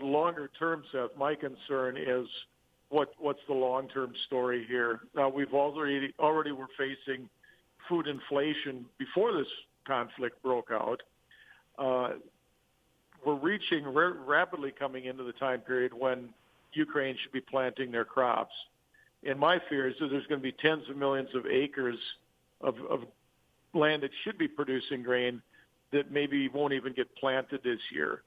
longer term, Seth, my concern is what's the long-term story here. Now, we've already were facing food inflation before this conflict broke out. We're reaching rapidly coming into the time period when Ukraine should be planting their crops. And my fear is that there's going to be tens of millions of acres of land that should be producing grain that maybe won't even get planted this year.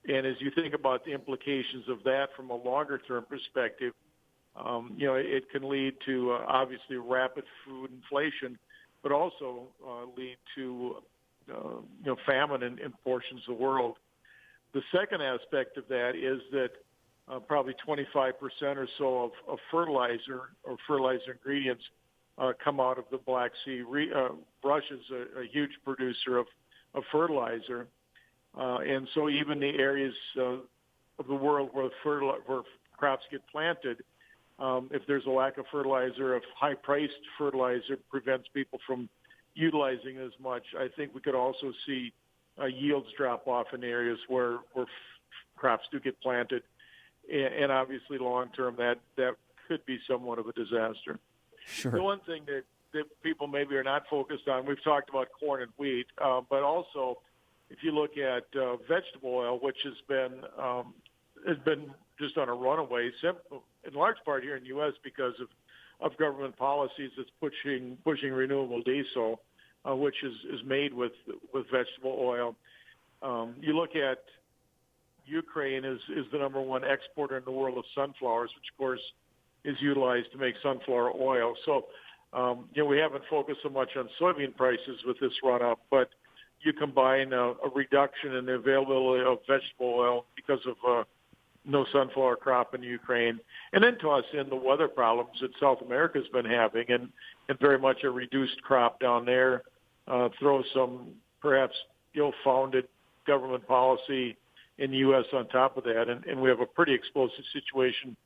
And as you think about the implications of that from a longer-term perspective, it can lead to obviously rapid food inflation, but also lead to famine in portions of the world. The second aspect of that is that probably 25% or so of fertilizer or fertilizer ingredients come out of the Black Sea. Russia's a huge producer of fertilizer. And so even the areas of the world where crops get planted, if there's a lack of fertilizer, if high-priced fertilizer prevents people from utilizing as much, I think we could also see yields drop off in areas where crops do get planted. And obviously long-term, that could be somewhat of a disaster. Sure. The one thing that people maybe are not focused on, we've talked about corn and wheat, but also if you look at vegetable oil, which has been just on a runaway, in large part here in the U.S. because of government policies that's pushing renewable diesel, which is made with vegetable oil. You look at Ukraine is the number one exporter in the world of sunflowers, which of course is utilized to make sunflower oil. So, we haven't focused so much on soybean prices with this run up, but you combine a reduction in the availability of vegetable oil because of no sunflower crop in Ukraine, and then toss in the weather problems that South America's been having, and very much a reduced crop down there. Throw some perhaps ill-founded government policy in the U.S. on top of that, and we have a pretty explosive situation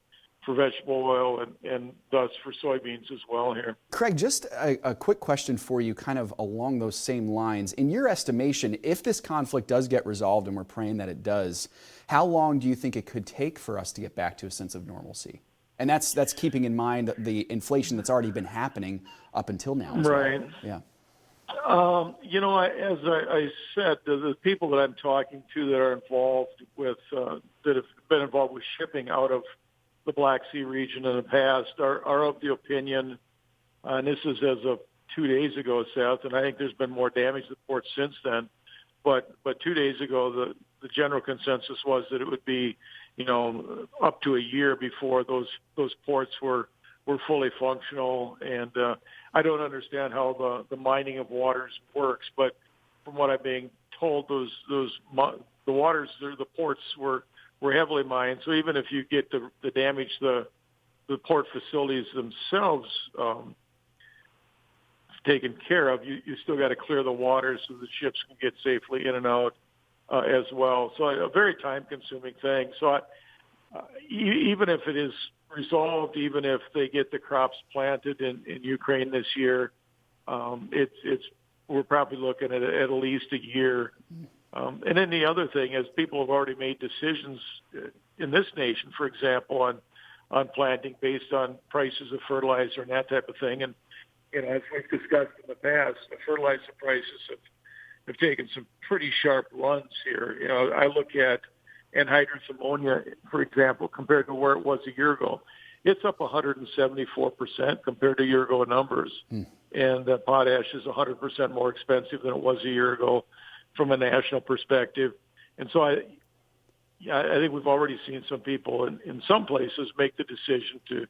for vegetable oil and thus for soybeans as well here. Craig, just a quick question for you kind of along those same lines. In your estimation, if this conflict does get resolved, and we're praying that it does, how long do you think it could take for us to get back to a sense of normalcy? And that's keeping in mind the inflation that's already been happening up until now. Right. Well. Yeah. As I said, the people that I'm talking to that are involved with, that have been involved with shipping out of the Black Sea region in the past are of the opinion, and this is as of 2 days ago, Seth, and I think there's been more damage to the port since then. But 2 days ago, the general consensus was that it would be, up to a year before those ports were fully functional. And I don't understand how the mining of waters works, but from what I'm being told, the ports were heavily mined. So even if you get the damage, the port facilities themselves taken care of, you still got to clear the water so the ships can get safely in and out as well. So a very time-consuming thing. So even if it is resolved, even if they get the crops planted in Ukraine this year, we're probably looking at least a year. And then the other thing is people have already made decisions in this nation, for example, on planting based on prices of fertilizer and that type of thing. And as we've discussed in the past, the fertilizer prices have taken some pretty sharp runs here. I look at anhydrous ammonia, for example, compared to where it was a year ago. It's up 174% compared to year ago numbers. And potash is 100% more expensive than it was a year ago from a national perspective. And so I think we've already seen some people in some places make the decision to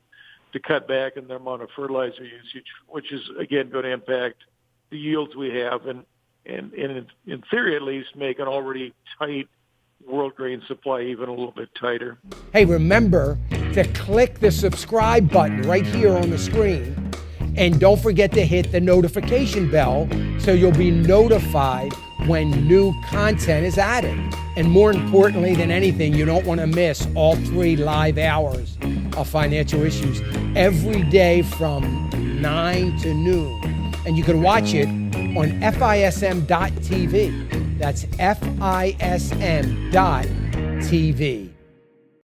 cut back in the amount of fertilizer usage, which is, again, going to impact the yields we have and in theory at least make an already tight world grain supply even a little bit tighter. Hey, remember to click the subscribe button right here on the screen. And don't forget to hit the notification bell so you'll be notified when new content is added. And more importantly than anything, you don't want to miss all 3 live hours of Financial Issues every day from 9 to noon. And you can watch it on FISM.tv. That's FISM.tv.